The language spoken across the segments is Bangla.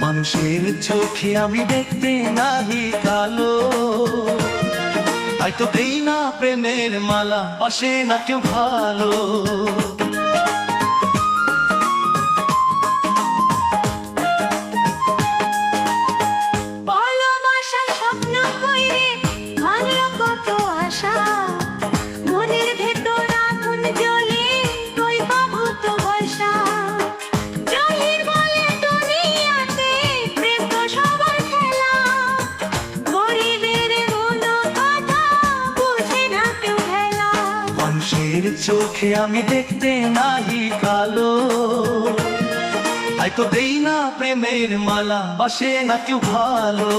মানুষের চোখে আমি দেখতে নাহি কালো, তাই তো দেই না প্রেমের মালা, পাশে না কেউ ভালো। ভালোবাসার স্বপ্ন কইরে ভাঙলো কত আশা, মনের ভেতর আগুন জ্বলে কই পাবো তো বর্ষা। জহির বলে দুনিয়াতে প্রেম তো সবার খেলা, গরিবের কোনো কথা বুঝে না কেউ ভেলা। মানুষের চোখে আমি দেখতে নাহি কালো, তাই তো দেই না প্রেমের মালা, বাসে না কেউ ভালো।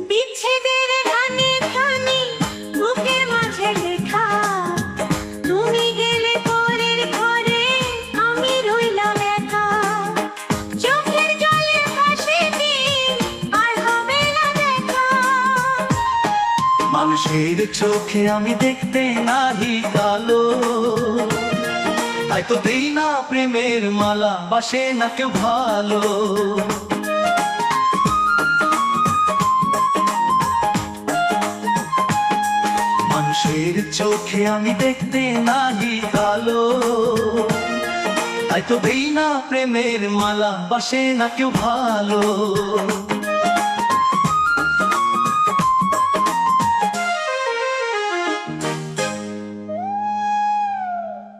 বিচ্ছেদের গানে প্রাণী বুকের মাঝে লেখা, তুমি গেলে পরের ঘরে আমি রইলাম একা। চোখের জলে ভাসে দিন আর হবে না দেখা। মানুষের চোখে আমি দেখতে নাহি কালো, তাই তো দেই না প্রেমের মালা, বাসে না কেউ ভালো। মানুষের চোখে আমি দেখতে নাহি কালো, তাই তো দেই না প্রেমের মালা, বাসে না কেউ ভালো।